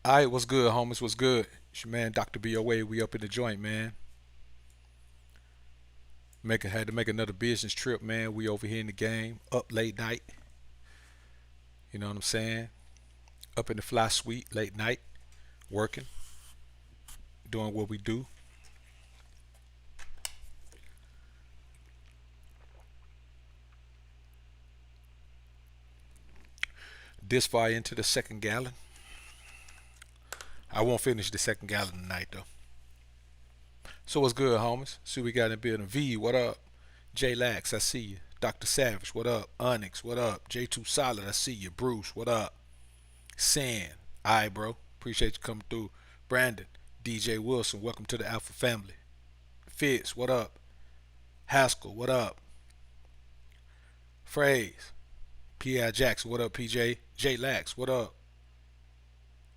All right, what's good, homies? What's good? It's your man, Dr. BOA. We up in the joint, man. Had to make another business trip, man. We over here in the game, up late night. You know what I'm saying? Up in the fly suite, late night, working, doing what we do. This far into the second gallon. I won't finish the second gallon tonight, though. So what's good, homies? See, we got in the building. V, what up? J Lax, I see you. Dr. Savage, what up? Onyx, what up? J2 Solid, I see you. Bruce, what up? San, alright, bro. Appreciate you coming through. Brandon, DJ Wilson, welcome to the Alpha family. Fitz, what up? Haskell, what up? Phrase, P.I. Jackson, what up, PJ? J Lax, what up?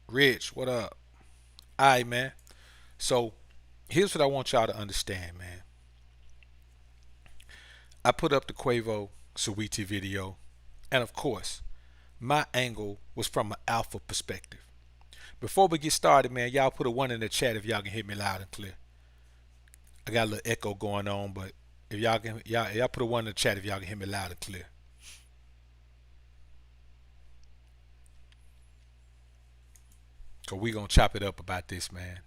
Rich, what up? Alright, man. So, here's what I want y'all to understand, man. I put up the Quavo Saweetie video, and of course, my angle was from an alpha perspective. Before we get started, man, y'all put a one in the chat if y'all can hear me loud and clear. I got a little echo going on, but if y'all put a one in the chat if y'all can hear me loud and clear. Cause we gonna chop it up about this, man.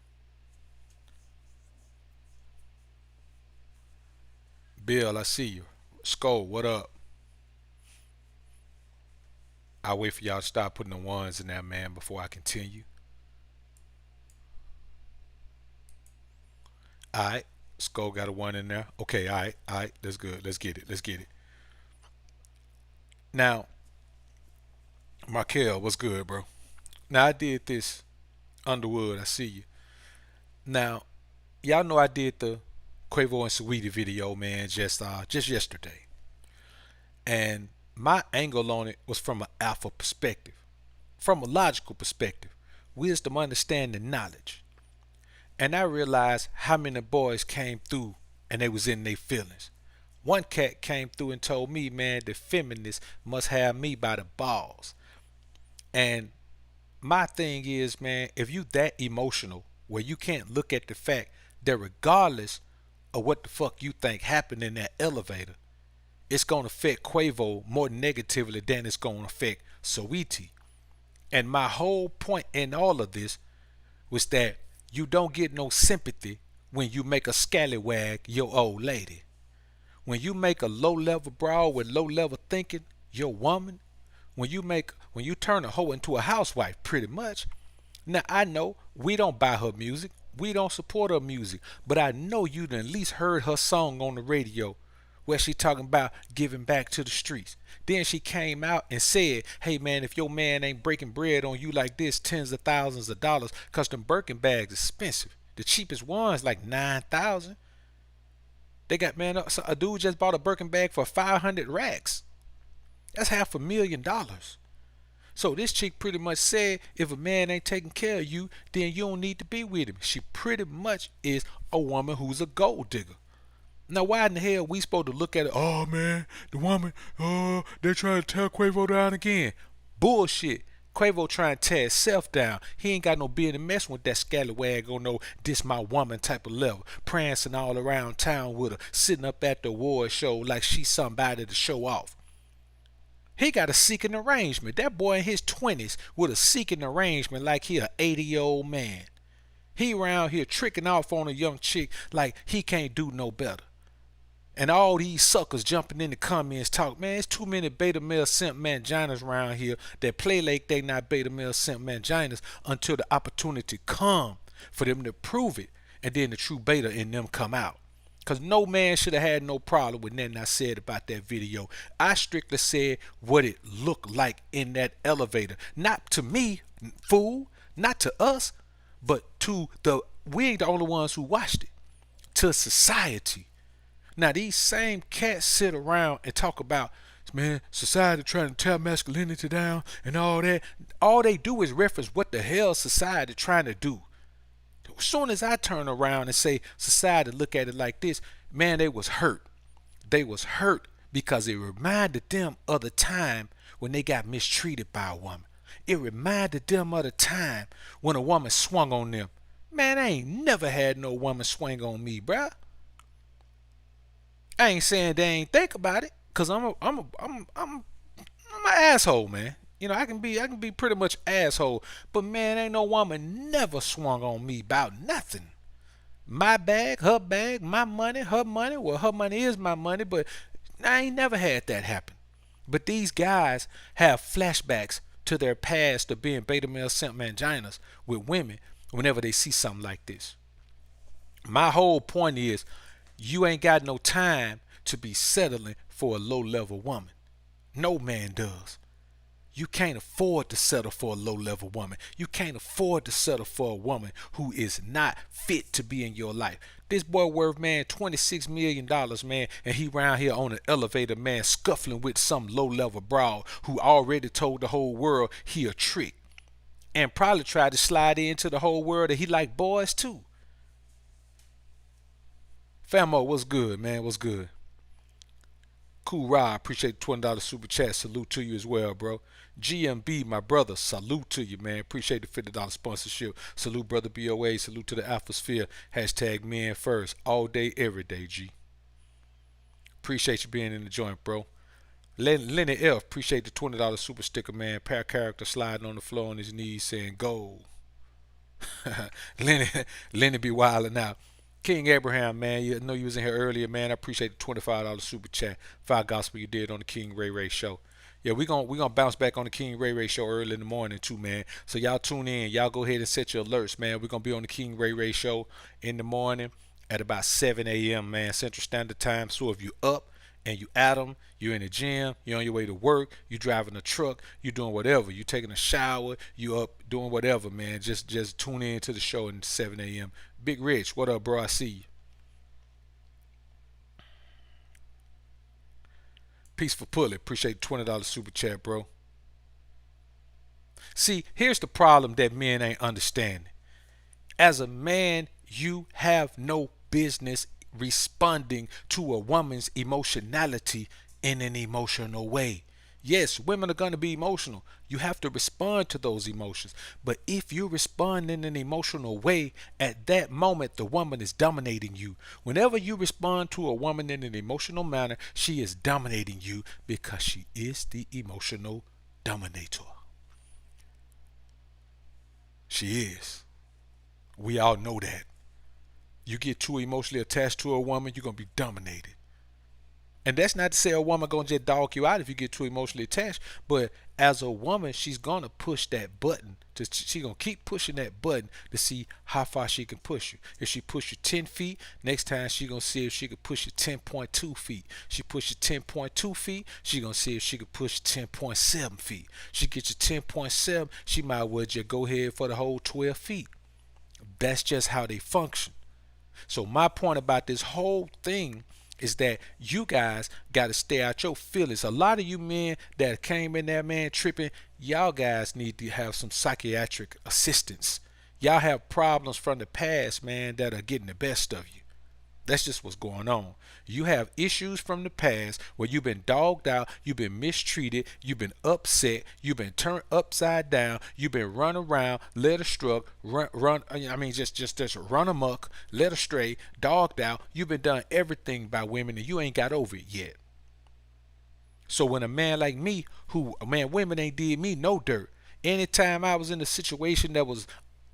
Bill, I see you. Skull, what up? I'll wait for y'all to start putting the ones in there, man, before I continue. Alright. Skull got a one in there. Okay, alright, that's good. Let's get it. Let's get it. Now, Markel, what's good, bro? Now I did this Underwood, I see you. Now, y'all know I did the Quavo and Saweetie video, man, just yesterday. And my angle on it was from an alpha perspective, from a logical perspective, wisdom, understanding, knowledge. And I realized how many boys came through and they was in their feelings. One cat came through and told me, man, the feminists must have me by the balls. And my thing is, man, if you that emotional where you can't look at the fact that regardless of what the fuck you think happened in that elevator, it's gonna affect Quavo more negatively than it's gonna affect Saweetie. And my whole point in all of this was that you don't get no sympathy when you make a scallywag your old lady. When you make a low level broad with low level thinking your woman, when you turn a hoe into a housewife pretty much. Now I know we don't buy her music, we don't support her music, but I know you done at least heard her song on the radio where she talking about giving back to the streets. Then she came out and said, hey man, if your man ain't breaking bread on you like this, tens of thousands of dollars, cause them Birkin bags expensive. The cheapest one's like 9,000. They got, man, a dude just bought a Birkin bag for 500 racks. That's $500,000. So this chick pretty much said if a man ain't taking care of you, then you don't need to be with him. She pretty much is a woman who's a gold digger. Now why in the hell we supposed to look at it, oh man, the woman, oh, they're trying to tear Quavo down again. Bullshit. Quavo trying to tear himself down. He ain't got no business messing with that scallywag on no this my woman type of level. Prancing all around town with her, sitting up at the award show like she's somebody to show off. He got a seeking arrangement. That boy in his 20s with a seeking arrangement like he a 80-year-old man. He around here tricking off on a young chick like he can't do no better. And all these suckers jumping in the comments talk, man, it's too many beta male simp manginas around here that play like they not beta male simp manginas until the opportunity come for them to prove it, and then the true beta in them come out. Cause no man should have had no problem with nothing I said about that video. I strictly said what it looked like in that elevator. Not to me, fool, not to us, but to we ain't the only ones who watched it. To society. Now these same cats sit around and talk about, man, society trying to tear masculinity down and all that. All they do is reference what the hell society trying to do. As soon as I turn around and say society look at it like this, man, they was hurt. They was hurt because it reminded them of the time when they got mistreated by a woman. It reminded them of the time when a woman swung on them. Man, I ain't never had no woman swing on me, bruh. I ain't saying they ain't think about it, cause I'm an asshole, man. You know, I can be pretty much asshole, but man, ain't no woman never swung on me about nothing. My bag, my money, her money. Well, her money is my money, but I ain't never had that happen. But these guys have flashbacks to their past of being beta male simp manginas with women whenever they see something like this. My whole point is you ain't got no time to be settling for a low level woman. No man does. You can't afford to settle for a low level woman. You can't afford to settle for a woman who is not fit to be in your life. This boy worth, man, $26 million, man, and he round here on an elevator, man, scuffling with some low level broad who already told the whole world he a trick and probably tried to slide into the whole world that he like boys too. Famo, what's good, man? What's good? Cool Rod, appreciate the $20 super chat. Salute to you as well, bro. GMB, my brother, salute to you, man. Appreciate the $50 sponsorship. Salute, brother BOA. Salute to the Alphasphere. Hashtag men first. All day, every day, G. Appreciate you being in the joint, bro. Lenny F, appreciate the $20 super sticker, man. Pair character sliding on the floor on his knees saying go. Lenny, Lenny be wilding out. King Abraham, man, you know you was in here earlier, man. I appreciate the $25 super chat. Five gospel you did on the King Ray Ray show. Yeah, we gonna bounce back on the King Ray Ray show early in the morning too, man. So y'all tune in. Y'all go ahead and set your alerts, man. We're gonna be on the King Ray Ray show in the morning at about 7 a.m., man, Central Standard Time. So if you up and you at 'em, you're in the gym, you're on your way to work, you driving a truck, you doing whatever, you taking a shower, you up doing whatever, man. Just tune in to the show at 7 a.m. Big Rich, what up, bro? I see you. Peaceful Pulley, appreciate the $20 super chat, bro. See, here's the problem that men ain't understanding. As a man, you have no business responding to a woman's emotionality in an emotional way. Yes, women are going to be emotional. You have to respond to those emotions. But if you respond in an emotional way, at that moment, the woman is dominating you. Whenever you respond to a woman in an emotional manner, she is dominating you because she is the emotional dominator. She is. We all know that. You get too emotionally attached to a woman, you're going to be dominated. And that's not to say a woman gonna just dog you out if you get too emotionally attached. But as a woman, she's gonna push that button. She gonna keep pushing that button to see how far she can push you. If she push you 10 feet, next time she gonna see if she can push you 10.2 feet. She push you 10.2 feet, she gonna see if she can push 10.7 feet. She get you 10.7, she might well just go ahead for the whole 12 feet. That's just how they function. So my point about this whole thing is that you guys got to stay out your feelings. A lot of you men that came in there, man, tripping, y'all guys need to have some psychiatric assistance. Y'all have problems from the past, man, that are getting the best of you. That's just what's going on. You have issues from the past where you've been dogged out, you've been mistreated, you've been upset, you've been turned upside down, you've been run around, led astray, just run amok, led astray, dogged out. You've been done everything by women and you ain't got over it yet. So when a man like me, women ain't did me no dirt. Anytime I was in a situation that was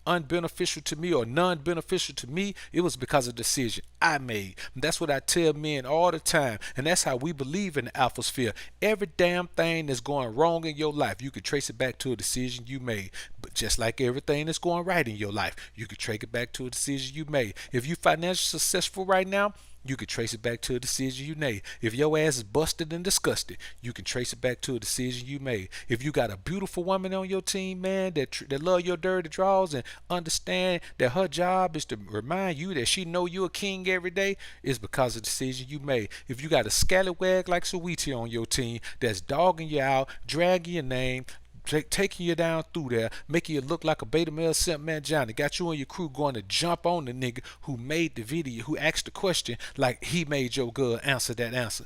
unbeneficial to me or non-beneficial to me, it was because of the decision I made. And that's what I tell men all the time, and that's how we believe in the alphasphere. Every damn thing that's going wrong in your life, you can trace it back to a decision you made. But just like everything that's going right in your life, you can trace it back to a decision you made. If you financially successful right now, you can trace it back to a decision you made. If your ass is busted and disgusted, you can trace it back to a decision you made. If you got a beautiful woman on your team, man, that love your dirty draws and understand that her job is to remind you that she know you a king every day, it's because of the decision you made. If you got a scallywag like Saweetie on your team that's dogging you out, dragging your name, taking you down through there, making you look like a beta male simp man Johnny, got you and your crew going to jump on the nigga who made the video, who asked the question like he made your girl answer that answer.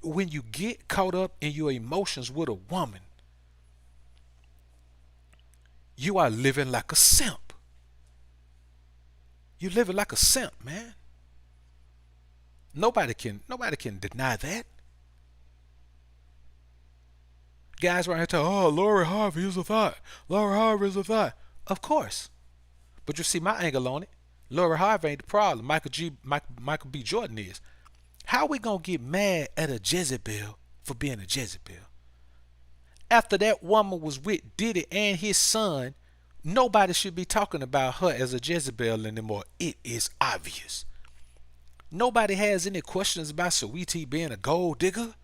When you get caught up in your emotions with a woman, you are living like a simp. You living like a simp, man. Nobody can deny that. Guys right here tell, oh, Lori Harvey is a thought. Lori Harvey is a thought. Of course. But you see my angle on it. Lori Harvey ain't the problem. Michael B. Jordan is. How we gonna get mad at a Jezebel for being a Jezebel? After that woman was with Diddy and his son, nobody should be talking about her as a Jezebel anymore. It is obvious. Nobody has any questions about Saweetie being a gold digger.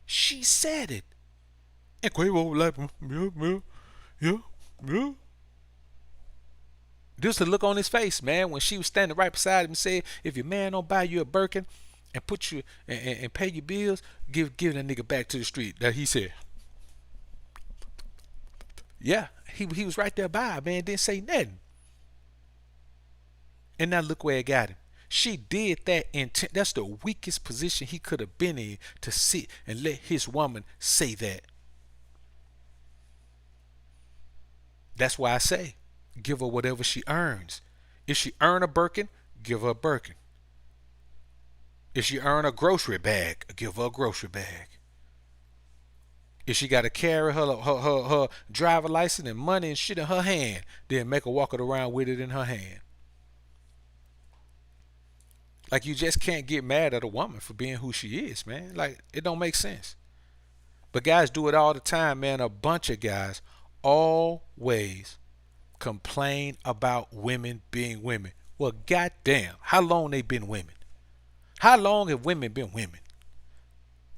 She said it. And Quavo like, yeah, yeah. Just the look on his face, man, when she was standing right beside him and said, if your man don't buy you a Birkin and put you and pay your bills, give that nigga back to the street. That he said. Yeah, he was right there by her, man, didn't say nothing. And now look where it got him. She did that intent. That's the weakest position he could have been in, to sit and let his woman say that. That's why I say, give her whatever she earns. If she earn a Birkin, give her a Birkin. If she earn a grocery bag, give her a grocery bag. If she got to carry her driver license and money and shit in her hand, then make her walk it around with it in her hand. Like, you just can't get mad at a woman for being who she is, man. Like, it don't make sense. But guys do it all the time, man. A bunch of guys always complain about women being women. Well, goddamn, how long they been women? How long have women been women?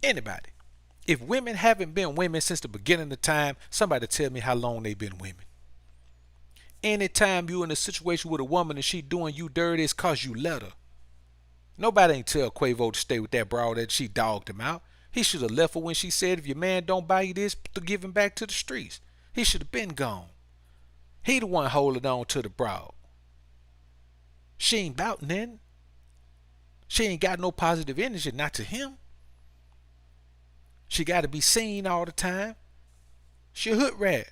Anybody. If women haven't been women since the beginning of time, somebody tell me how long they been women. Anytime you in a situation with a woman and she doing you dirty, it's cause you let her. Nobody ain't tell Quavo to stay with that broad that she dogged him out. He should have left her when she said, if your man don't buy you this, to give him back to the streets. He should have been gone. He the one holding on to the broad. She ain't bout nothing. She ain't got no positive energy, not to him. She got to be seen all the time. She a hood rat.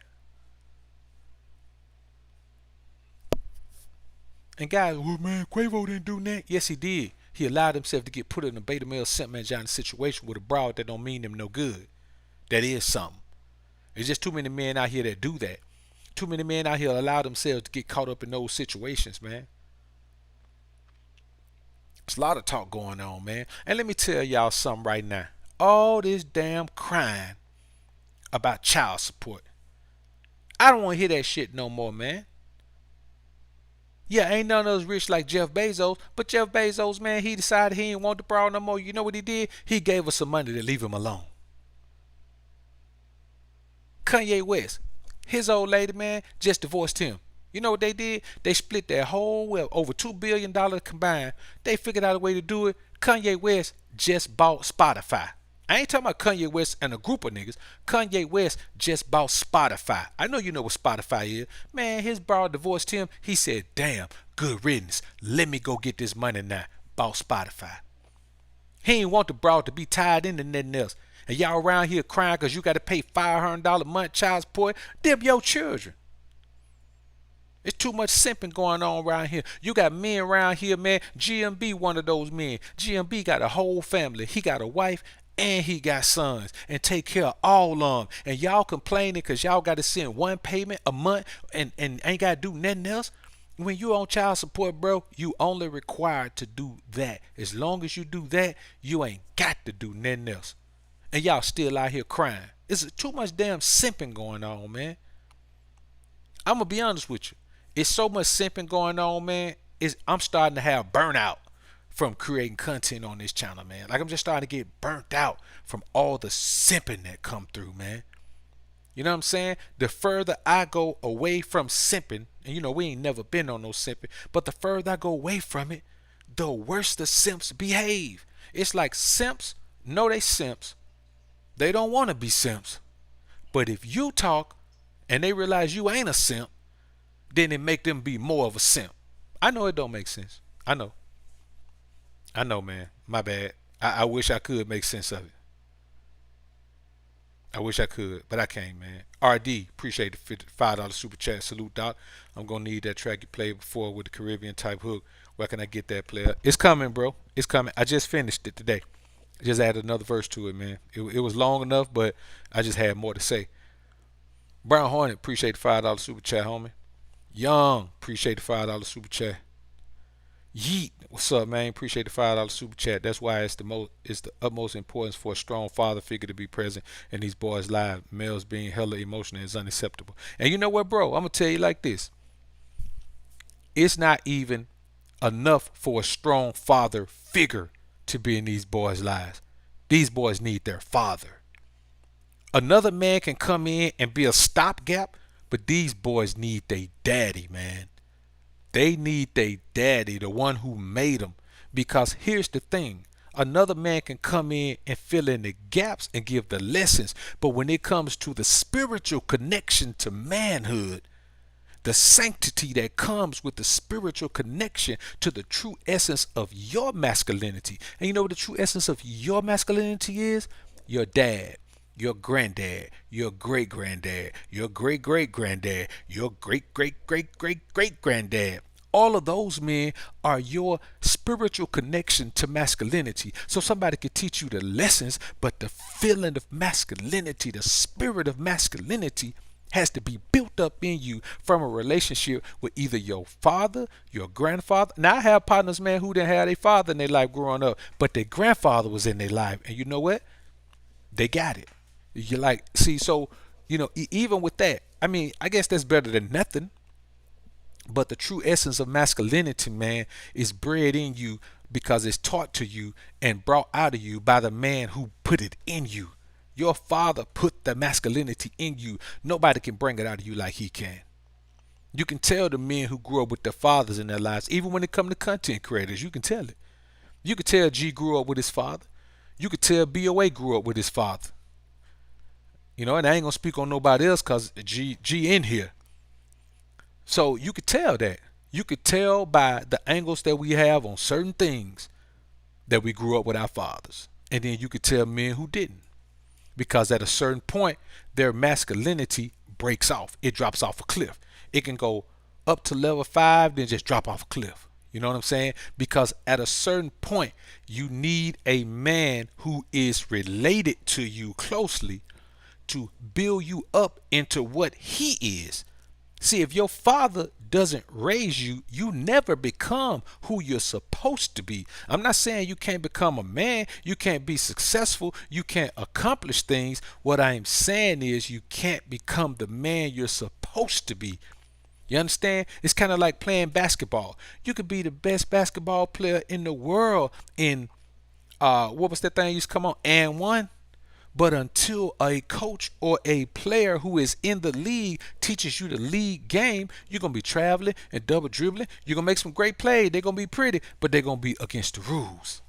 And guys, well, man, Quavo didn't do that. Yes, he did. He allowed himself to get put in a beta male simp man Johnny situation with a broad that don't mean him no good. That is something. There's just too many men out here that do that. Too many men out here allow themselves to get caught up in those situations, man. There's a lot of talk going on, man. And let me tell y'all something right now. All this damn crying about child support. I don't want to hear that shit no more, man. Yeah, ain't none of us rich like Jeff Bezos, but Jeff Bezos, man, he decided he didn't want the broad no more. You know what he did? He gave us some money to leave him alone. Kanye West, his old lady, man, just divorced him. You know what they did? They split their whole wealth, over $2 billion combined. They figured out a way to do it. Kanye West just bought Spotify. I ain't talking about Kanye West and a group of niggas. Kanye West just bought Spotify. I know you know what Spotify is. Man, his broad divorced him. He said, damn, good riddance. Let me go get this money now. Bought Spotify. He ain't want the broad to be tied into nothing else. And y'all around here crying because you got to pay $500 a month child support. Them your children. It's too much simping going on around here. You got men around here, man. GMB one of those men. GMB got a whole family. He got a wife and he got sons and take care of all of them. And y'all complaining because y'all got to send one payment a month and ain't got to do nothing else. When you on child support, bro, you only required to do that. As long as you do that, you ain't got to do nothing else. And y'all still out here crying. It's too much damn simping going on, man. I'm going to be honest with you. It's so much simping going on, man. I'm starting to have burnout from creating content on this channel, man. Like, I'm just starting to get burnt out from all the simping that come through, man. You know what I'm saying? The further I go away from simping, and you know we ain't never been on no simping, but the further I go away from it, the worse the simps behave. It's like simps know they simps. They don't want to be simps. But if you talk and they realize you ain't a simp, then it make them be more of a simp. I know it don't make sense. I know, man. My bad. I wish I could make sense of it. I wish I could, but I can't, man. RD, appreciate the $5 super chat. Salute, Doc. I'm gonna need that track you played before with the Caribbean type hook. Where can I get that, player? It's coming, bro. It's coming. I just finished it today. Just added another verse to it, man. It was long enough, but I just had more to say. Brown Hornet, appreciate the $5 super chat, homie. Young, appreciate the $5 super chat. Yeet, what's up, man? Appreciate the $5 super chat. That's why it's the utmost importance for a strong father figure to be present in these boys' lives. Males being hella emotional is unacceptable. And you know what, bro? I'm gonna tell you like this. It's not even enough for a strong father figure to be in these boys' lives. These boys need their father. Another man can come in and be a stopgap, but these boys need their daddy, man. They need their daddy, the one who made them. Because here's the thing. Another man can come in and fill in the gaps and give the lessons. But when it comes to the spiritual connection to manhood, the sanctity that comes with the spiritual connection to the true essence of your masculinity. And you know what the true essence of your masculinity is? Your dad, your granddad, your great granddad, your great great granddad, your great great great great great granddad. All of those men are your spiritual connection to masculinity. So somebody could teach you the lessons, but the feeling of masculinity, the spirit of masculinity has to be built up in you from a relationship with either your father, your grandfather. Now I have partners, man, who didn't have their father in their life growing up, but their grandfather was in their life. And you know what? They got it. You're like, see, so, even with that, I mean, I guess that's better than nothing. But the true essence of masculinity, man, is bred in you because it's taught to you and brought out of you by the man who put it in you. Your father put the masculinity in you. Nobody can bring it out of you like he can. You can tell the men who grew up with their fathers in their lives, even when it comes to content creators, you can tell it. You could tell G grew up with his father. You could tell BOA grew up with his father. And I ain't gonna speak on nobody else cause G in here. So you could tell that. You could tell by the angles that we have on certain things that we grew up with our fathers. And then you could tell men who didn't. Because at a certain point, their masculinity breaks off. It drops off a cliff. It can go up to level 5, then just drop off a cliff. You know what I'm saying? Because at a certain point, you need a man who is related to you closely to build you up into what he is. See, if your father doesn't raise you, you never become who you're supposed to be. I'm not saying you can't become a man, you can't be successful, you can't accomplish things. What I'm saying is you can't become the man you're supposed to be. You understand? It's kind of like playing basketball. You could be the best basketball player in the world in what was that thing used to come on? And one. But until a coach or a player who is in the league teaches you the league game, you're going to be traveling and double dribbling. You're going to make some great plays. They're going to be pretty, but they're going to be against the rules.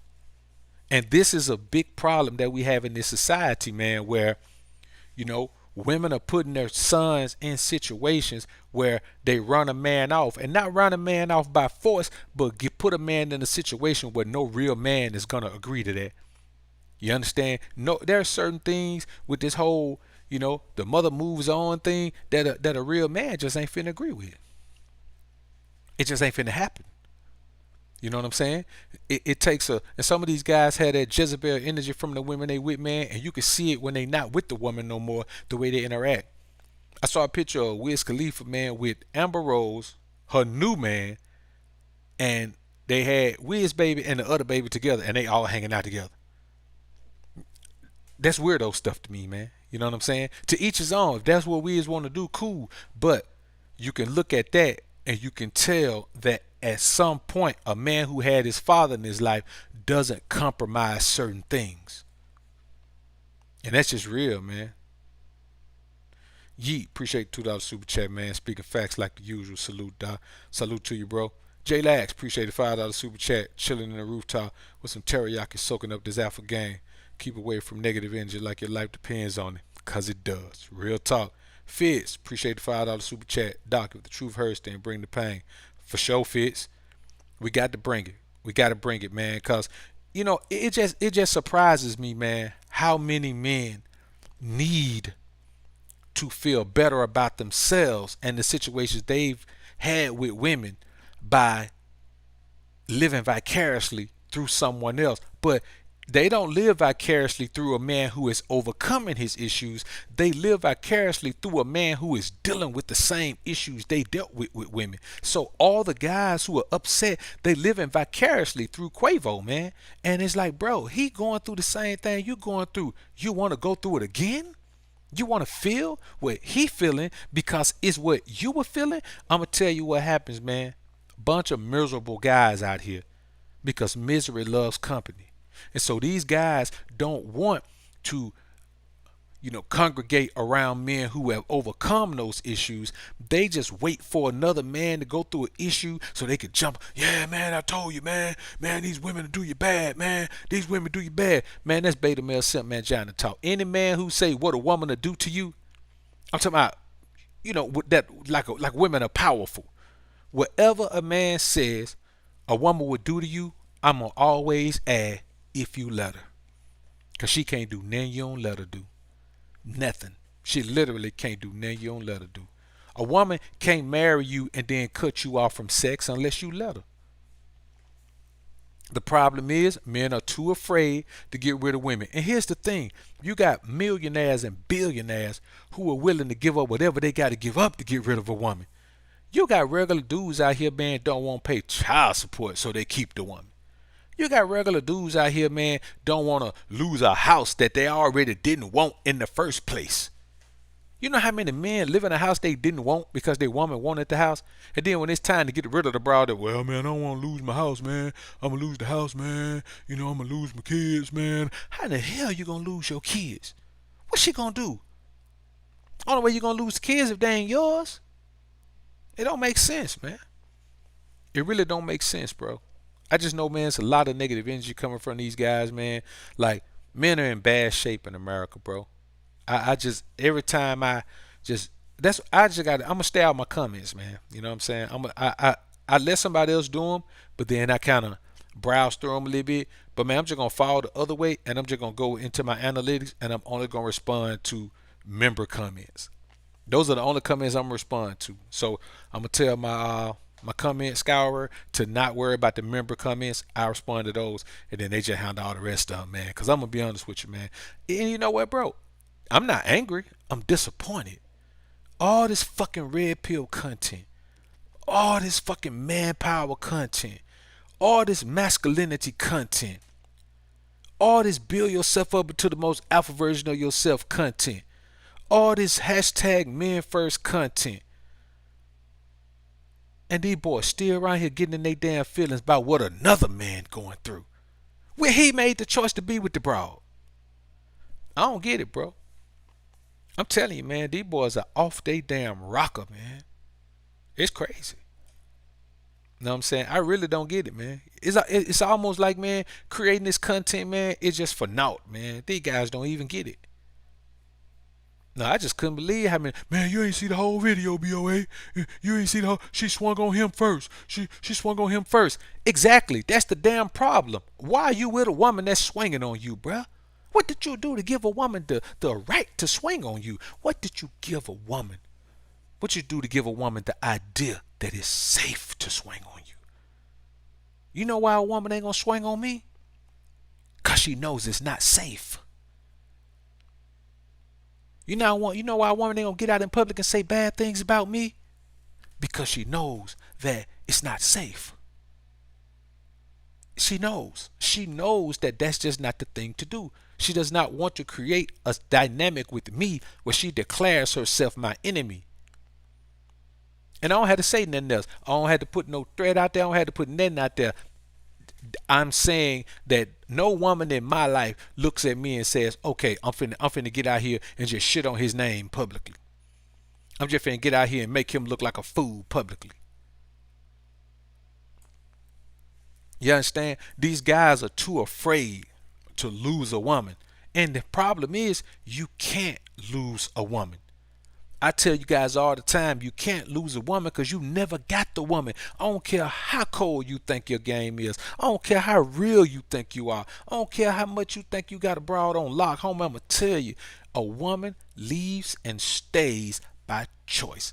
And this is a big problem that we have in this society, man, where, women are putting their sons in situations where they run a man off, and not run a man off by force, but put a man in a situation where no real man is going to agree to that. You understand? No, there are certain things with this whole, the mother moves on thing that a real man just ain't finna agree with. It just ain't finna happen. You know what I'm saying? It takes and some of these guys had that Jezebel energy from the women they with, man, and you can see it when they not with the woman no more, the way they interact. I saw a picture of Wiz Khalifa, man, with Amber Rose, her new man, and they had Wiz baby and the other baby together, and they all hanging out together. That's weirdo stuff to me, man. You know what I'm saying? To each his own. If that's what we want to do, cool. But you can look at that and you can tell that at some point a man who had his father in his life doesn't compromise certain things. And that's just real, man. Yeet, appreciate $2 super chat, man. Speaking facts like the usual. Salute, Doc. Salute to you, bro. J Lax, appreciate the $5 super chat. Chilling in the rooftop with some teriyaki soaking up this alpha game. Keep away from negative energy like your life depends on it. Cause it does. Real talk. Fitz, appreciate the $5 super chat. Doc, if the truth hurts, then bring the pain. For sure, Fitz. We got to bring it. We got to bring it, man. Cause, it just surprises me, man, how many men need to feel better about themselves and the situations they've had with women by living vicariously through someone else. But they don't live vicariously through a man who is overcoming his issues. They live vicariously through a man who is dealing with the same issues they dealt with women. So all the guys who are upset, they living vicariously through Quavo, man. And it's like, bro, he going through the same thing you going through. You want to go through it again? You want to feel what he feeling because it's what you were feeling? I'm going to tell you what happens, man. Bunch of miserable guys out here because misery loves company. And so these guys don't want to, congregate around men who have overcome those issues. They just wait for another man to go through an issue so they can jump. Yeah, man, I told you, man. Man, these women do you bad, man. These women do you bad. Man, that's beta male simp man John to talk. Any man who say what a woman to do to you, I'm talking about, that like women are powerful. Whatever a man says a woman would do to you, I'm gonna always add if you let her. Cause she can't do nothing you don't let her do. Nothing. She literally can't do nothing you don't let her do. A woman can't marry you and then cut you off from sex unless you let her. The problem is men are too afraid to get rid of women. And here's the thing. You got millionaires and billionaires who are willing to give up whatever they got to give up to get rid of a woman. You got regular dudes out here, man, don't want to pay child support so they keep the woman. You got regular dudes out here, man, don't want to lose a house that they already didn't want in the first place. You know how many men live in a house they didn't want because their woman wanted the house? And then when it's time to get rid of the broad, well, man, I don't want to lose my house, man. I'm going to lose the house, man. I'm going to lose my kids, man. How in the hell you going to lose your kids? What's she going to do? Only way you going to lose the kids if they ain't yours. It don't make sense, man. It really don't make sense, bro. I just know, man, it's a lot of negative energy coming from these guys, man. Like, men are in bad shape in America, bro. I just, every time I'm gonna stay out of my comments, man. You know what I'm saying? I let somebody else do them, but then I kind of browse through them a little bit. But man, I'm just gonna follow the other way, and I'm just gonna go into my analytics, and I'm only gonna respond to member comments. Those are the only comments I'm gonna respond to. So I'm gonna tell my comment scourer to not worry about the member comments. I respond to those, and then they just handle all the rest of them, man. Cause I'm gonna be honest with you, man. And you know what, bro? I'm not angry. I'm disappointed. All this fucking red pill content, all this fucking manpower content, all this masculinity content, all this build yourself up into the most alpha version of yourself content, all this hashtag men first content. And these boys still around here getting in their damn feelings about what another man going through. When he made the choice to be with the broad. I don't get it, bro. I'm telling you, man, these boys are off they damn rocker, man. It's crazy. You know what I'm saying? I really don't get it, man. It's almost like, man, creating this content, man, it's just for naught, man. These guys don't even get it. No, I just couldn't believe how many. Man, you ain't see the whole video, BOA. You ain't see the whole. She swung on him first. She swung on him first. Exactly. That's the damn problem. Why are you with a woman that's swinging on you, bruh? What did you do to give a woman the right to swing on you? What did you give a woman? What you do to give a woman the idea that it's safe to swing on you? You know why a woman ain't gonna swing on me? Cause she knows it's not safe. You know why a woman ain't gonna get out in public and say bad things about me? Because she knows that it's not safe. She knows. She knows that that's just not the thing to do. She does not want to create a dynamic with me where she declares herself my enemy. And I don't have to say nothing else. I don't have to put no threat out there. I don't have to put nothing out there. I'm saying that no woman in my life looks at me and says, okay, I'm finna get out here and just shit on his name publicly. I'm just finna get out here and make him look like a fool publicly. You understand? These guys are too afraid to lose a woman. And the problem is you can't lose a woman. I tell you guys all the time, you can't lose a woman because you never got the woman. I don't care how cold you think your game is. I don't care how real you think you are. I don't care how much you think you got a broad on lock. Homie, I'ma tell you, a woman leaves and stays by choice.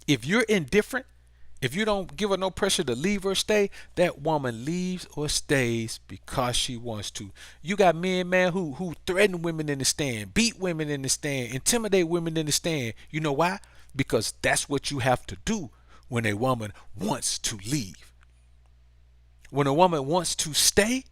If you're indifferent, if you don't give her no pressure to leave or stay, that woman leaves or stays because she wants to. You got men, man, who threaten women in the stand, beat women in the stand, intimidate women in the stand. You know why? Because that's what you have to do when a woman wants to leave. When a woman wants to stay,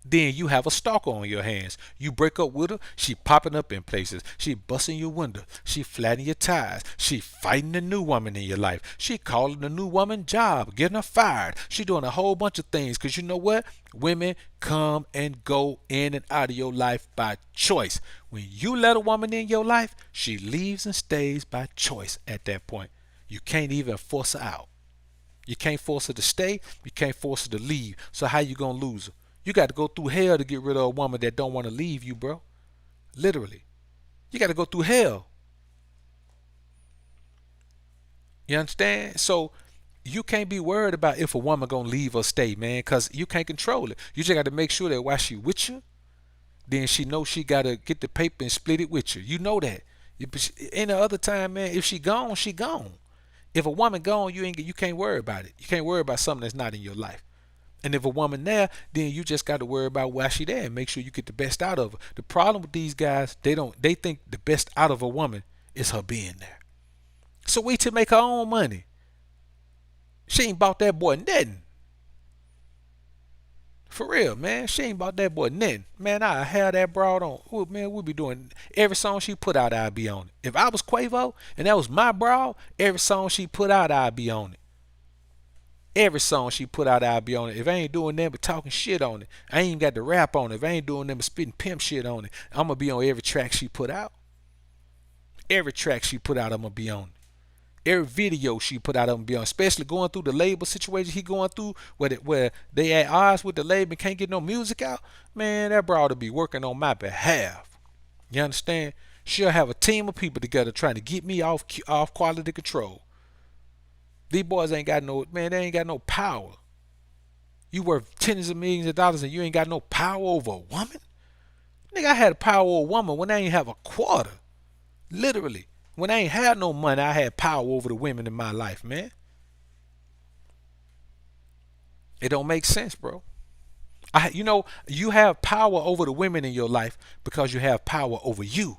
then you have a stalker on your hands. You break up with her, she popping up in places. She busting your window. She flattening your tires. She fighting a new woman in your life. She calling the new woman job, getting her fired. She doing a whole bunch of things because you know what? Women come and go in and out of your life by choice. When you let a woman in your life, she leaves and stays by choice at that point. You can't even force her out. You can't force her to stay. You can't force her to leave. So how you gonna lose her? You got to go through hell to get rid of a woman that don't want to leave you, bro. Literally. You got to go through hell. You understand? So you can't be worried about if a woman gonna leave or stay, man, because you can't control it. You just got to make sure that while she with you, then she knows she got to get the paper and split it with you. You know that. Any other time, man, if she gone, she gone. If a woman gone, you can't worry about it. You can't worry about something that's not in your life. And if a woman there, then you just got to worry about why she there and make sure you get the best out of her. The problem with these guys, they think the best out of a woman is her being there. So wait to make her own money. She ain't bought that boy nothing. For real, man. She ain't bought that boy nothing. Man, I have that broad on. Oh, man, we'll be doing every song she put out, I'll be on it. If I was Quavo and that was my broad, every song she put out, I'll be on it. Every song she put out, I'll be on it. If I ain't doing nothing but talking shit on it, I ain't got the rap on it. If I ain't doing nothing but spitting pimp shit on it, I'm going to be on every track she put out. Every track she put out, I'm going to be on it. Every video she put out, I'm going to be on. Especially going through the label situation he going through where they at odds with the label and can't get no music out. Man, that broad will be working on my behalf. You understand? She'll have a team of people together trying to get me off quality control. These boys ain't got no, man, they ain't got no power. You worth tens of millions of dollars and you ain't got no power over a woman? Nigga, I had a power over a woman when I ain't have a quarter. Literally. When I ain't had no money, I had power over the women in my life, man. It don't make sense, bro. You have power over the women in your life because you have power over you.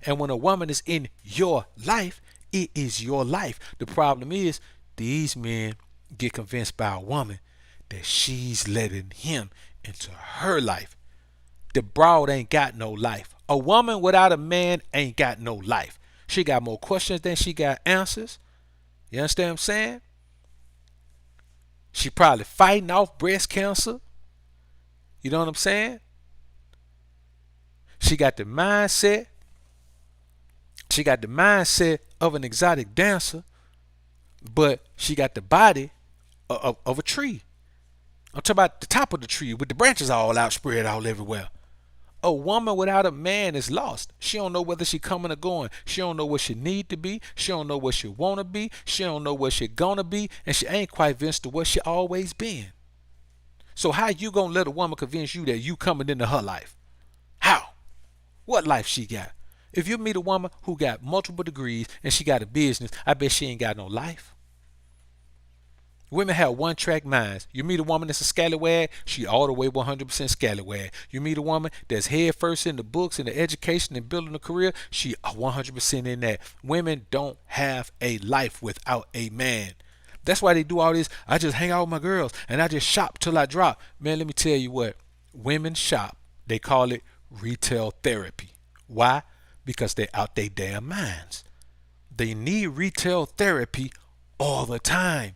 And when a woman is in your life, it is your life. The problem is these men get convinced by a woman that she's letting him into her life. The broad ain't got no life. A woman without a man ain't got no life. She got more questions than she got answers. You understand what I'm saying? She probably fighting off breast cancer. You know what I'm saying? She got the mindset. She got the mindset of an exotic dancer, but she got the body of a tree. I'm talking about the top of the tree with the branches all out, spread all everywhere. A woman without a man is lost. She don't know whether she coming or going. She don't know what she need to be. She don't know what she want to be. She don't know what she gonna be. And she ain't quite convinced to what she always been. So how you gonna let a woman convince you that you coming into her life? How? What life she got? If you meet a woman who got multiple degrees and she got a business, I bet she ain't got no life. Women have one-track minds. You meet a woman that's a scallywag, she all the way 100% scallywag. You meet a woman that's head first in the books and the education and building a career, she 100% in that. Women don't have a life without a man. That's why they do all this. I just hang out with my girls and I just shop till I drop. Man, let me tell you what. Women shop. They call it retail therapy. Why? Because they're out their damn minds. They need retail therapy all the time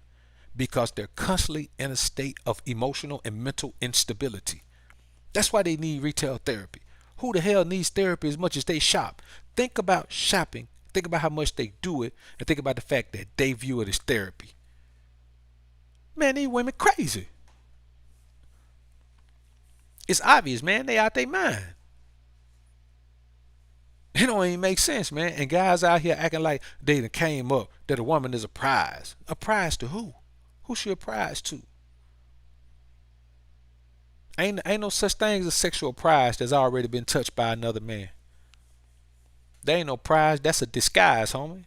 because they're constantly in a state of emotional and mental instability. That's why they need retail therapy. Who the hell needs therapy as much as they shop? Think about shopping. Think about how much they do it and think about the fact that they view it as therapy. Man, these women crazy. It's obvious, man. They out their mind. It don't even make sense, man. And guys out here acting like they done came up that a woman is a prize. A prize to who? Who she a prize to? Ain't no such thing as a sexual prize that's already been touched by another man. There ain't no prize. That's a disguise, homie.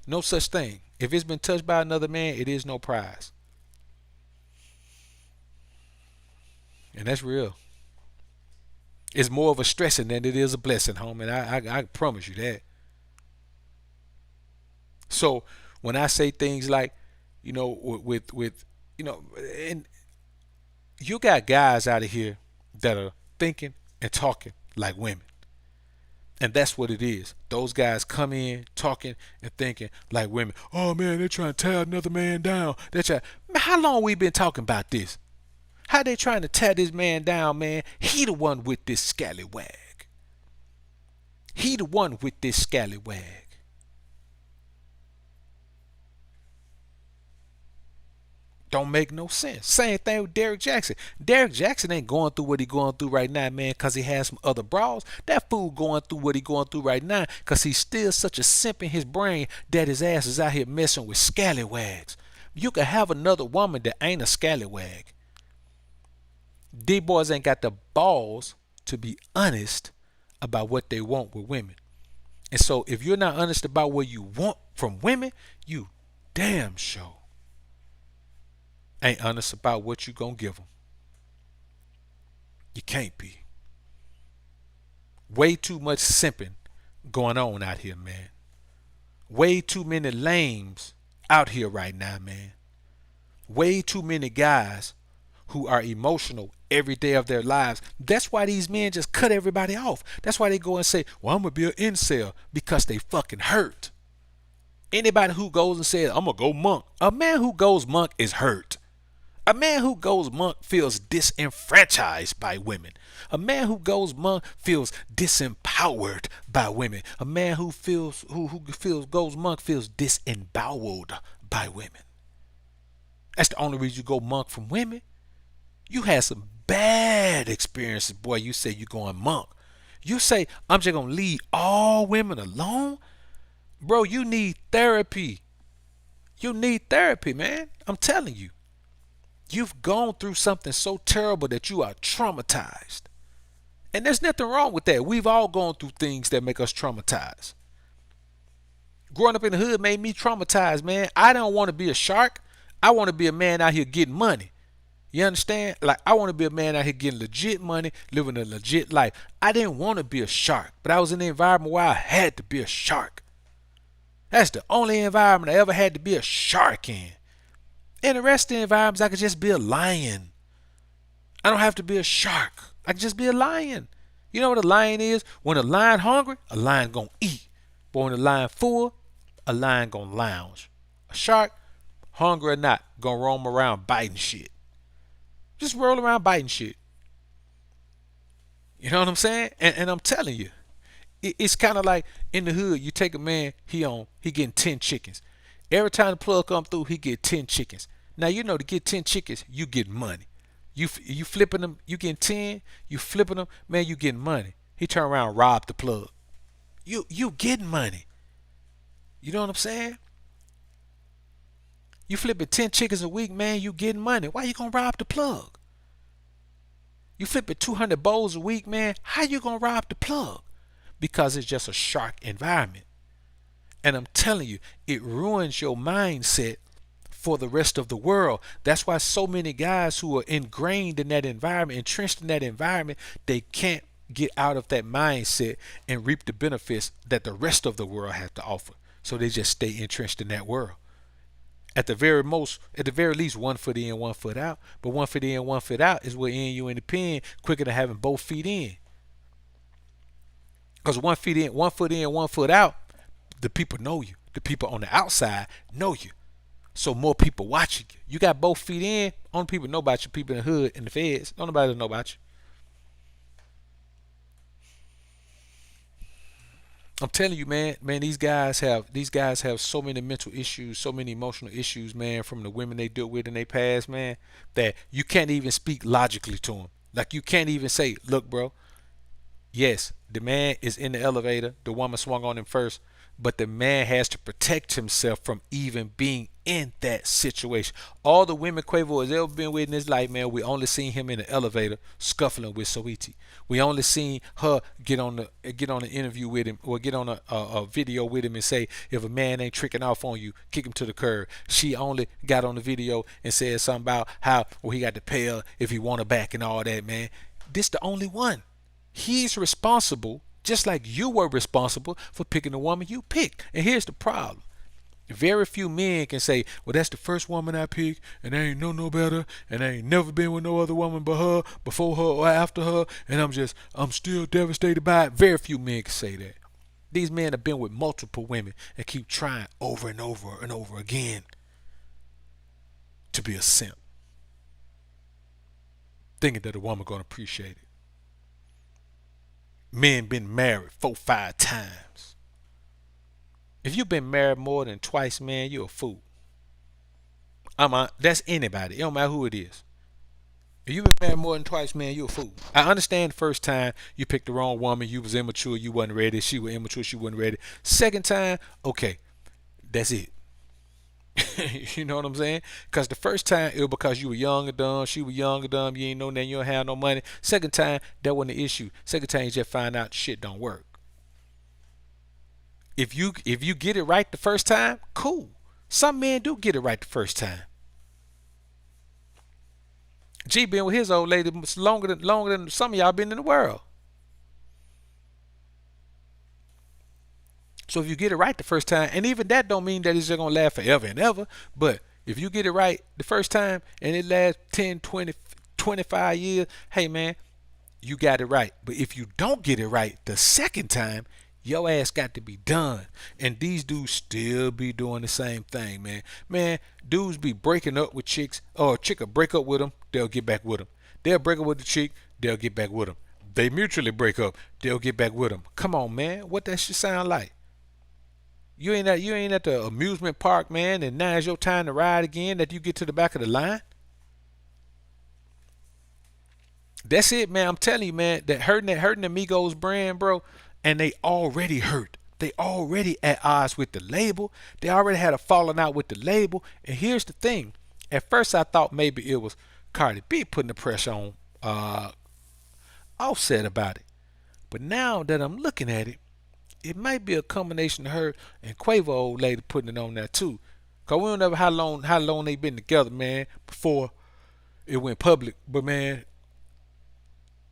No such thing. If it's been touched by another man, it is no prize. And that's real. It's more of a stressing than it is a blessing, homie. And I promise you that. So when I say things like, with and you got guys out of here that are thinking and talking like women. And that's what it is. Those guys come in talking and thinking like women. Oh man, they're trying to tear another man down. They're trying. Man, how long we been talking about this? How they trying to tear this man down, man? He the one with this scallywag. He the one with this scallywag. Don't make no sense. Same thing with Derrick Jackson. Derrick Jackson ain't going through what he going through right now, man, because he has some other bras. That fool going through what he going through right now because he's still such a simp in his brain that his ass is out here messing with scallywags. You can have another woman that ain't a scallywag. These boys ain't got the balls to be honest about what they want with women. And so if you're not honest about what you want from women, you damn sure ain't honest about what you gonna give them. You can't be. Way too much simping going on out here, man. Way too many lames out here right now, man. Way too many guys who are emotional every day of their lives. That's why these men just cut everybody off. That's why they go and say, well, I'm gonna be an incel, because they fucking hurt. Anybody who goes and says, I'm gonna go monk, a man who goes monk is hurt. A man who goes monk feels disenfranchised by women. A man who goes monk feels disempowered by women. A man who goes monk feels disemboweled by women. That's the only reason you go monk from women. You had some bad experiences, boy. You say you going monk. You say I'm just gonna leave all women alone, bro. You need therapy. You need therapy, man. I'm telling you. You've gone through something so terrible that you are traumatized. And there's nothing wrong with that. We've all gone through things that make us traumatized. Growing up in the hood made me traumatized, man. I don't want to be a shark. I want to be a man out here getting money. You understand? Like, I want to be a man out here getting legit money, living a legit life. I didn't want to be a shark, but I was in an environment where I had to be a shark. That's the only environment I ever had to be a shark in. In the rest of the environments, I could just be a lion. I don't have to be a shark. I can just be a lion. You know what a lion is? When a lion hungry, a lion gonna eat. But when a lion full, a lion gonna lounge. A shark, hungry or not, gonna roam around biting shit. Just roll around biting shit. You know what I'm saying? And I'm telling you, it's kind of like in the hood. You take a man, he getting 10 chickens. Every time the plug come through, he get 10 chickens. Now, to get 10 chickens, you get money. You flipping them, you getting 10, you flipping them, man, you getting money. He turn around and rob the plug. You getting money. You know what I'm saying? You flipping 10 chickens a week, man, you getting money. Why you gonna rob the plug? You flipping 200 bowls a week, man, how you gonna rob the plug? Because it's just a shark environment. And I'm telling you, it ruins your mindset for the rest of the world. That's why so many guys who are ingrained in that environment, entrenched in that environment, they can't get out of that mindset and reap the benefits that the rest of the world has to offer. So they just stay entrenched in that world. At the very least, 1 foot in, 1 foot out. But 1 foot in, 1 foot out is where you in the pen quicker than having both feet in. Because 1 foot in, 1 foot out, the people know you. The people on the outside know you. So more people watching you. You got both feet in, only people know about you, people in the hood and the feds. Don't nobody know about you. I'm telling you, man, these guys have so many mental issues, so many emotional issues, man, from the women they dealt with in their past, man, that you can't even speak logically to them. Like, you can't even say, look, bro, Yes, the man is in the elevator. The woman swung on him first, but the man has to protect himself from even being in that situation. All the women Quavo has ever been with in his life, man, we only seen him in the elevator scuffling with Saweetie. We only seen her get on an interview with him or get on a video with him and say, if a man ain't tricking off on you, kick him to the curb. She only got on the video and said something about how well he got to pay her if he want her back and all that, man. This the only one. He's responsible, just like you were responsible for picking the woman you picked. And here's the problem. Very few men can say, well, that's the first woman I picked, and I ain't know no better, and I ain't never been with no other woman but her, before her or after her, and I'm still devastated by it. Very few men can say that. These men have been with multiple women and keep trying over and over and over again to be a simp, thinking that a woman gonna appreciate it. Men been married 4, 5 times. If you've been married more than twice, man, you're a fool. That's anybody. It don't matter who it is. If you've been married more than twice, man, you're a fool. I understand the first time you picked the wrong woman, you was immature, you wasn't ready. She was immature, she wasn't ready. Second time, okay, that's it. You know what I'm saying? Because the first time it was because you were young and dumb, she was young and dumb, you ain't know nothing, you don't have no money. Second time, that wasn't the issue. Second time, you just find out shit don't work. If you get it right the first time, cool. Some men do get it right the first time. G been with his old lady longer than some of y'all been in the world. So if you get it right the first time, and even that don't mean that it's just gonna last forever and ever, but if you get it right the first time and it lasts 10, 20, 25 years, hey man, you got it right. But if you don't get it right the second time, your ass got to be done. And these dudes still be doing the same thing, man. Man, dudes be breaking up with chicks, or a chick will break up with them, they'll get back with them. They'll break up with the chick, they'll get back with them. They mutually break up, they'll get back with them. Come on, man, what that shit sound like? You ain't at the amusement park, man, and now it's your time to ride again. That you get to the back of the line. That's it, man. I'm telling you, man, that hurting the Migos brand, bro, and they already hurt. They already at odds with the label. They already had a falling out with the label. And here's the thing. At first I thought maybe it was Cardi B putting the pressure on Offset about it. But now that I'm looking at it, it might be a combination of her and Quavo old lady putting it on there too. Cause we don't know how long they been together, man, before it went public. But man,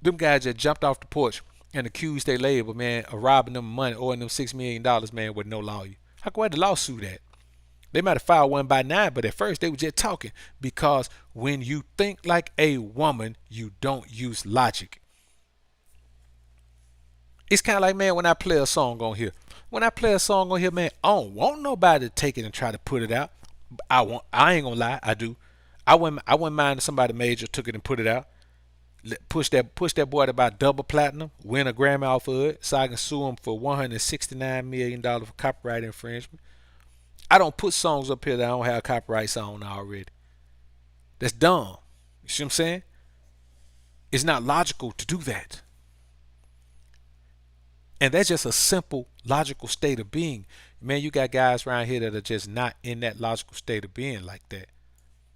them guys just jumped off the porch and accused their label, man, of robbing them money, owing them $6 million, man, with no lawyer. How come where the lawsuit at? They might have filed one by now, but at first they were just talking because when you think like a woman, you don't use logic. It's kind of like, man, when I play a song on here. When I play a song on here, man, I don't want nobody to take it and try to put it out. I ain't gonna lie, I do. I wouldn't mind if somebody major took it and put it out. Push that boy to about double platinum, win a Grammy off of it, so I can sue him for $169 million for copyright infringement. I don't put songs up here that I don't have copyrights on already. That's dumb. You see what I'm saying? It's not logical to do that. And that's just a simple logical state of being. Man, you got guys around here that are just not in that logical state of being like that.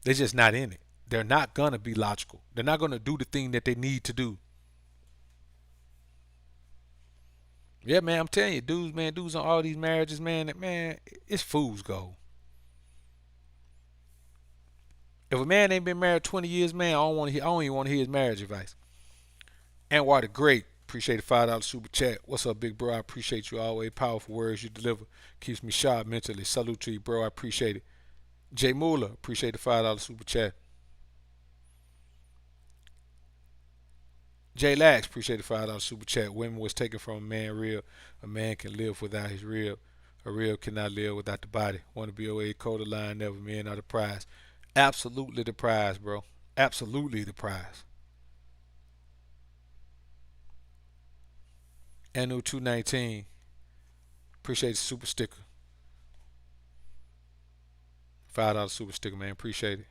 They're just not in it. They're not gonna be logical. They're not gonna do the thing that they need to do. Yeah, man, I'm telling you, dudes on all these marriages, man, it's fool's gold. If a man ain't been married 20 years, man, I don't even want to hear his marriage advice. Anwar the Great, appreciate the $5 super chat. What's up, big bro? I appreciate you always. Powerful words you deliver. Keeps me sharp mentally. Salute to you, bro. I appreciate it. Jay Moolah, appreciate the $5 super chat. Jay Lax, appreciate the $5 super chat. Women was taken from a man real. A man can live without his real. A real cannot live without the body. Want to be away, code the line, never men are the prize. Absolutely the prize, bro. Absolutely the prize. Anu 219, appreciate the super sticker. $5 super sticker, man. Appreciate it.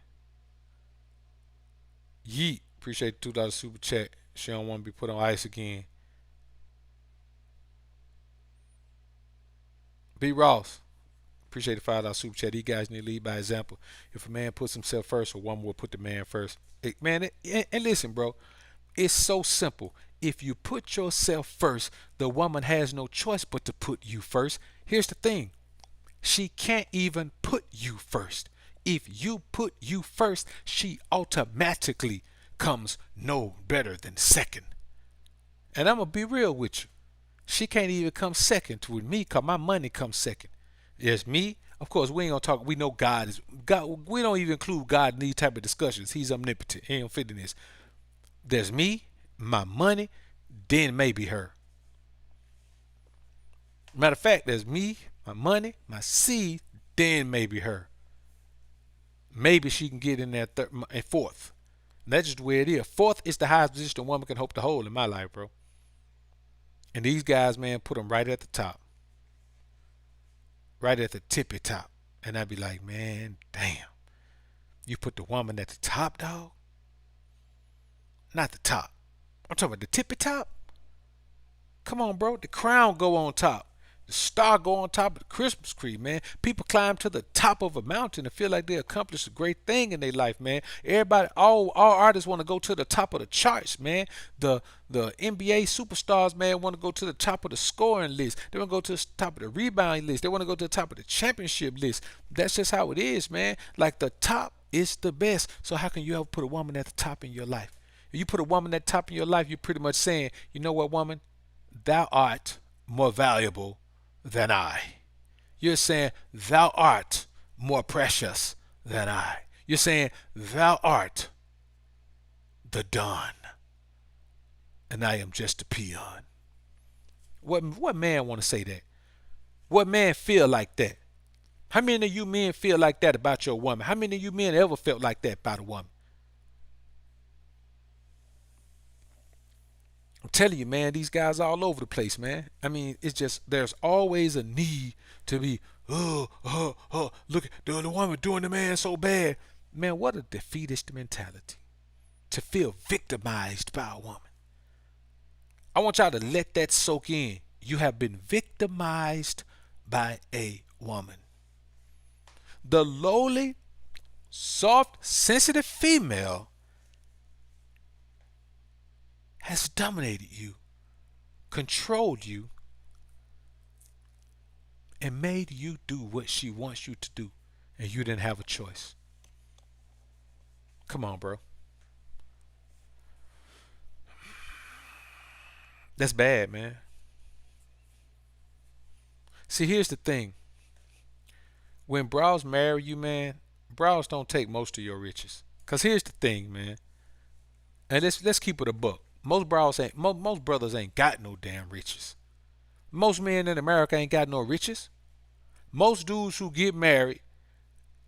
Yeet, appreciate the $2 super chat. She don't want to be put on ice again. B. Ross, appreciate the $5 super chat. These guys need to lead by example. If a man puts himself first, a woman will put the man first. Man, and listen, bro, it's so simple. If you put yourself first, the woman has no choice but to put you first. Here's the thing. She can't even put you first. If you put you first, she automatically comes no better than second. And I'm going to be real with you. She can't even come second with me because my money comes second. There's me. Of course, we ain't going to talk. We know God is God. We don't even include God in these type of discussions. He's omnipotent. He don't fit in this. There's me, my money, then maybe her. Matter of fact, there's me, my money, my seed, then maybe her. Maybe she can get in there and fourth. And that's just the way it is. Fourth is the highest position a woman can hope to hold in my life, bro. And these guys, man, put them right at the top. Right at the tippy top. And I'd be like, man, damn. You put the woman at the top, dog? Not the top. I'm talking about the tippy top. Come on, bro. The crown go on top. The star go on top of the Christmas tree, man. People climb to the top of a mountain and feel like they accomplished a great thing in their life, man. Everybody, all artists want to go to the top of the charts, man. The NBA superstars, man, want to go to the top of the scoring list. They want to go to the top of the rebounding list. They want to go to the top of the championship list. That's just how it is, man. Like the top is the best. So how can you ever put a woman at the top in your life? If you put a woman at the top in your life, you're pretty much saying, you know what, woman? Thou art more valuable than I. You're saying, thou art more precious than I. You're saying, thou art the dawn, and I am just a peon. What man want to say that? What man feel like that? How many of you men feel like that about your woman? How many of you men ever felt like that about a woman? I'm telling you, man, these guys all over the place, man. I mean, it's just, there's always a need to be, look at the woman doing the man so bad. Man, what a defeatist mentality. To feel victimized by a woman. I want y'all to let that soak in. You have been victimized by a woman. The lowly, soft, sensitive female has dominated you, controlled you, and made you do what she wants you to do, and you didn't have a choice. Come on, bro. That's bad, man. See, here's the thing. When bras marry you, man, bras don't take most of your riches. Cause here's the thing, man. And let's keep it a buck. Most brothers ain't got no damn riches. Most men in America ain't got no riches. Most dudes who get married,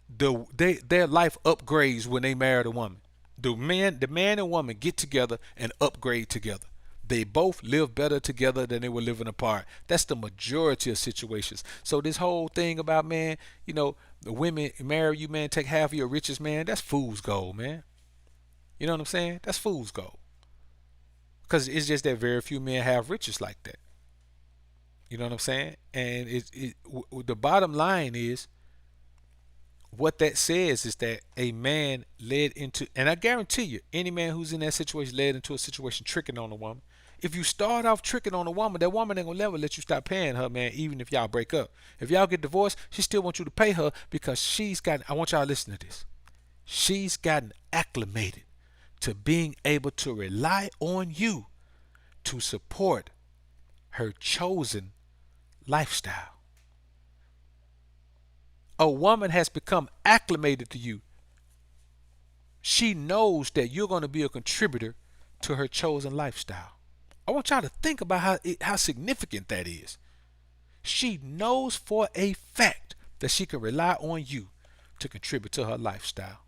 their life upgrades when they marry a woman. The man and woman get together and upgrade together. They both live better together than they were living apart. That's the majority of situations. So this whole thing about, man, the women marry you, man, take half of your riches, man, that's fool's gold, man. You know what I'm saying? That's fool's gold. Because it's just that very few men have riches like that. You know what I'm saying? And the bottom line is, what that says is that a man led into, and I guarantee you, any man who's in that situation led into a situation tricking on a woman. If you start off tricking on a woman, that woman ain't gonna never let you stop paying her, man, even if y'all break up. If y'all get divorced, she still wants you to pay her because I want y'all to listen to this. She's gotten acclimated to being able to rely on you to support her chosen lifestyle. A woman has become acclimated to you. She knows that you're going to be a contributor to her chosen lifestyle. I want y'all to think about how significant that is. She knows for a fact that she can rely on you to contribute to her lifestyle.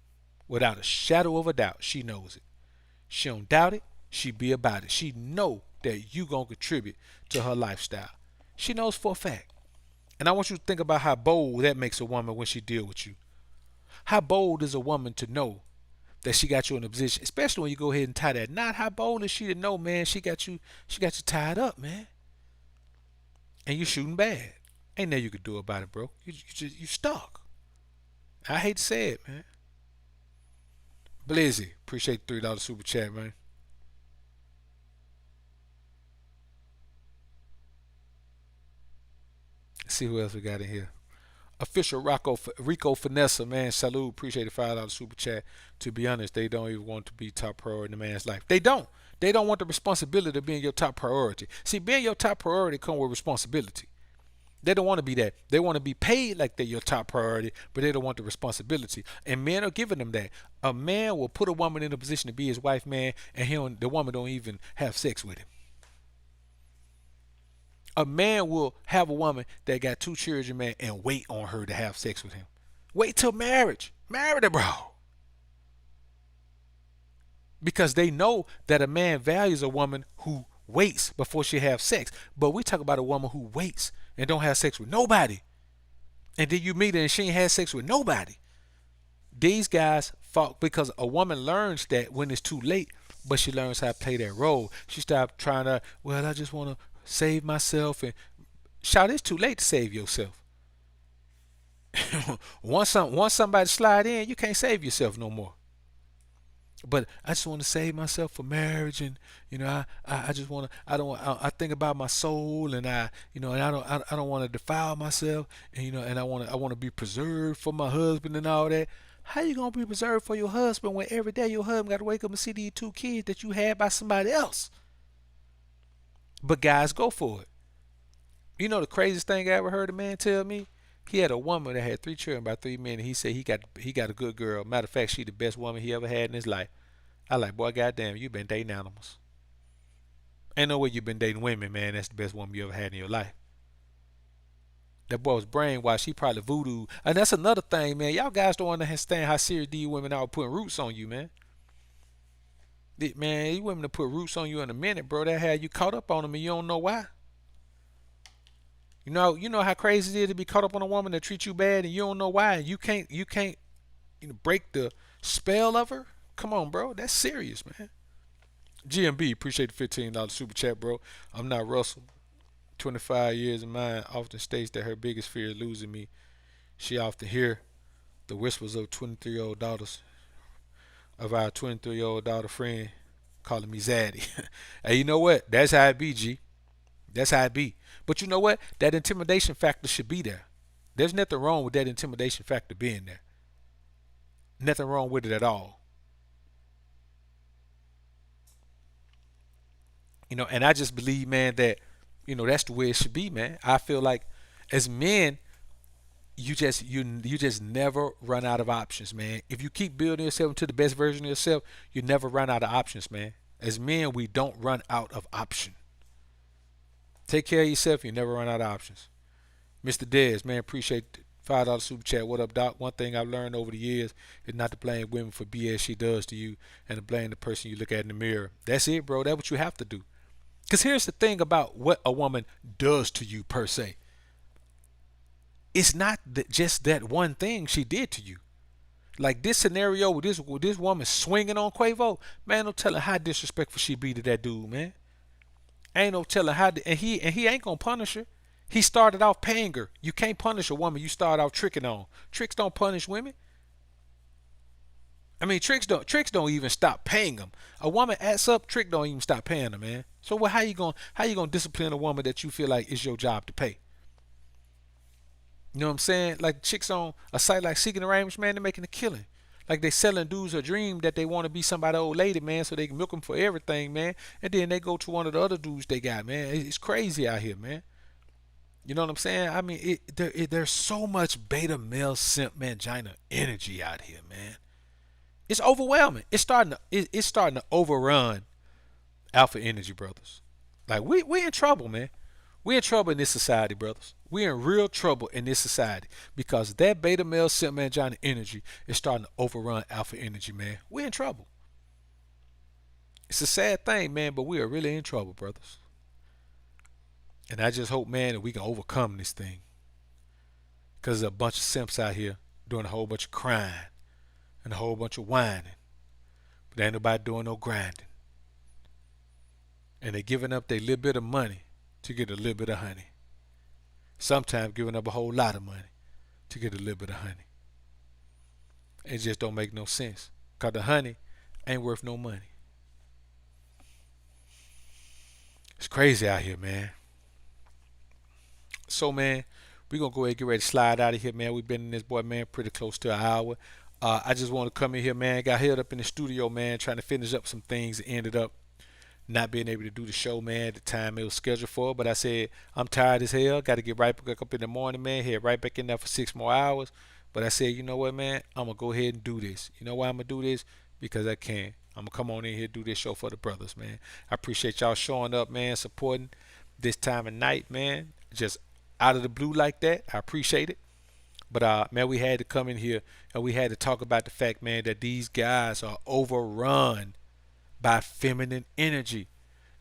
Without a shadow of a doubt, she knows it. She don't doubt it. She be about it. She know that you going to contribute to her lifestyle. She knows for a fact. And I want you to think about how bold that makes a woman when she deal with you. How bold is a woman to know that she got you in a position, especially when you go ahead and tie that knot? How bold is she to know, man, she got you tied up, man. And you're shooting bad. Ain't nothing you could do about it, bro. You stuck. I hate to say it, man. Blizzy, appreciate the $3 super chat, man. Let's see who else we got in here. Official Rico Finessa, man. Salute, appreciate the $5 super chat. To be honest, they don't even want to be top priority in the man's life. They don't. They don't want the responsibility of being your top priority. See, being your top priority comes with responsibility. They don't want to be that. They want to be paid like they're your top priority, but they don't want the responsibility. And men are giving them that. A man will put a woman in a position to be his wife, man, and the woman don't even have sex with him. A man will have a woman that got two children, man, and wait on her to have sex with him. Wait till marriage. Marry the bro. Because they know that a man values a woman who waits before she have sex. But we talk about a woman who waits and don't have sex with nobody. And then you meet her and she ain't had sex with nobody. These guys fought because a woman learns that when it's too late, but she learns how to play that role. She stopped trying to, well, I just want to save myself. And shout, it's too late to save yourself. once somebody slide in, you can't save yourself no more. But I just want to save myself for marriage, and I just want to. I think about my soul, and and I don't want to defile myself, and and I want to be preserved for my husband and all that. How you gonna be preserved for your husband when every day your husband got to wake up and see these two kids that you had by somebody else? But guys go for it. You know the craziest thing I ever heard a man tell me? He had a woman that had three children by three men, and he said he got a good girl. Matter of fact, she the best woman he ever had in his life. I like, boy, goddamn, you been dating animals. Ain't no way you been dating women, man. That's the best woman you ever had in your life. That boy was brainwashed. He probably voodoo. And that's another thing, man. Y'all guys don't understand how serious these women are putting roots on you, man. Man, these women to put roots on you in a minute, bro. That had you caught up on them and you don't know why. You know how crazy it is to be caught up on a woman that treats you bad and you don't know why. You can't break the spell of her. Come on, bro. That's serious, man. GMB, appreciate the $15 super chat, bro. I'm not Russell. 25 years of mine often states that her biggest fear is losing me. She often hear the whispers of 23-year-old daughters of our 23-year-old daughter friend calling me Zaddy. And you know what? That's how it be, G. That's how it be. But you know what? That intimidation factor should be there. There's nothing wrong with that intimidation factor being there. Nothing wrong with it at all. And I just believe, man, that that's the way it should be, man. I feel like as men, you just never run out of options, man. If you keep building yourself into the best version of yourself, you never run out of options, man. As men, we don't run out of option. Take care of yourself, you never run out of options. Mr. Dez, man, appreciate the $5 super chat. What up, Doc? One thing I've learned over the years is not to blame women for BS she does to you and to blame the person you look at in the mirror. That's it, bro. That's what you have to do. Because here's the thing about what a woman does to you, per se. It's not just that one thing she did to you. Like this scenario with this woman swinging on Quavo, man, no telling how disrespectful she be to that dude, man. Ain't no telling how, and he ain't gonna punish her. He started off paying her. You can't punish a woman you start out tricking on. Tricks don't punish women. I mean, tricks don't even stop paying them. A woman acts up, trick don't even stop paying her, man. So how you gonna discipline a woman that you feel like it's your job to pay? You know what I'm saying? Like chicks on a site like Seeking Arrangements, man, they're making a killing. Like they selling dudes a dream that they want to be somebody old lady, man, so they can milk them for everything, man. And then they go to one of the other dudes they got, man. It's crazy out here, man. You know what I'm saying? I mean, there's so much beta male simp mangina energy out here, man. It's overwhelming. It's starting to overrun alpha energy, brothers. Like we in trouble, man. We in trouble in this society, brothers. We in real trouble in this society because that beta male simp mangina energy is starting to overrun alpha energy, man. We in trouble. It's a sad thing, man, but we are really in trouble, brothers. And I just hope, man, that we can overcome this thing. Because there's a bunch of simps out here doing a whole bunch of crying and a whole bunch of whining. But ain't nobody doing no grinding. And they giving up their little bit of money to get a little bit of honey. Sometimes giving up a whole lot of money to get a little bit of honey. It just don't make no sense. Cause the honey ain't worth no money. It's crazy out here, man. So man, we gonna go ahead and get ready to slide out of here, man. We've been in this boy, man, pretty close to an hour. I just want to come in here, man. Got held up in the studio, man, trying to finish up some things. Ended up not being able to do the show, man, at the time it was scheduled for. But I said, I'm tired as hell. Got to get right back up in the morning, man. Head right back in there for 6 more hours. But I said, you know what, man? I'm going to go ahead and do this. You know why I'm going to do this? Because I can. I'm going to come on in here and do this show for the brothers, man. I appreciate y'all showing up, man, supporting this time of night, man. Just out of the blue like that. I appreciate it. But man, we had to come in here and we had to talk about the fact, man, that these guys are overrun by feminine energy,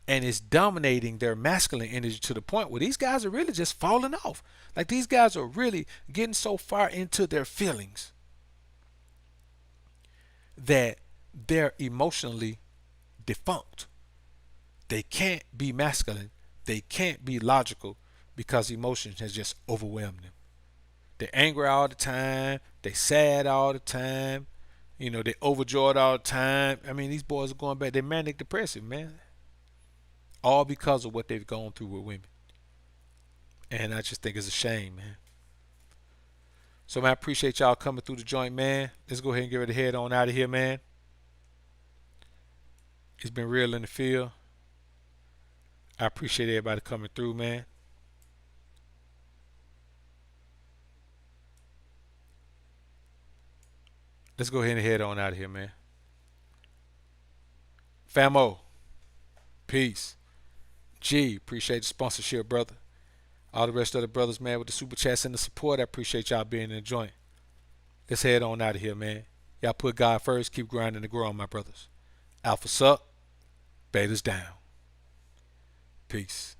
and it's dominating their masculine energy to the point where these guys are really just falling off. Like these guys are really getting so far into their feelings that they're emotionally defunct. They can't be masculine. They can't be logical because emotion has just overwhelmed them. They're angry all the time. They sad all the time. You know, they overjoyed all the time. I mean, these boys are going back. They're manic depressive, man. All because of what they've gone through with women. And I just think it's a shame, man. So, man, I appreciate y'all coming through the joint, man. Let's go ahead and get ready to head on out of here, man. It's been real in the field. I appreciate everybody coming through, man. Let's go ahead and head on out of here, man. Famo, peace. G, appreciate the sponsorship, brother. All the rest of the brothers, man, with the super chats and the support, I appreciate y'all being in the joint. Let's head on out of here, man. Y'all put God first. Keep grinding and growing, my brothers. Alpha's up. Beta's down. Peace.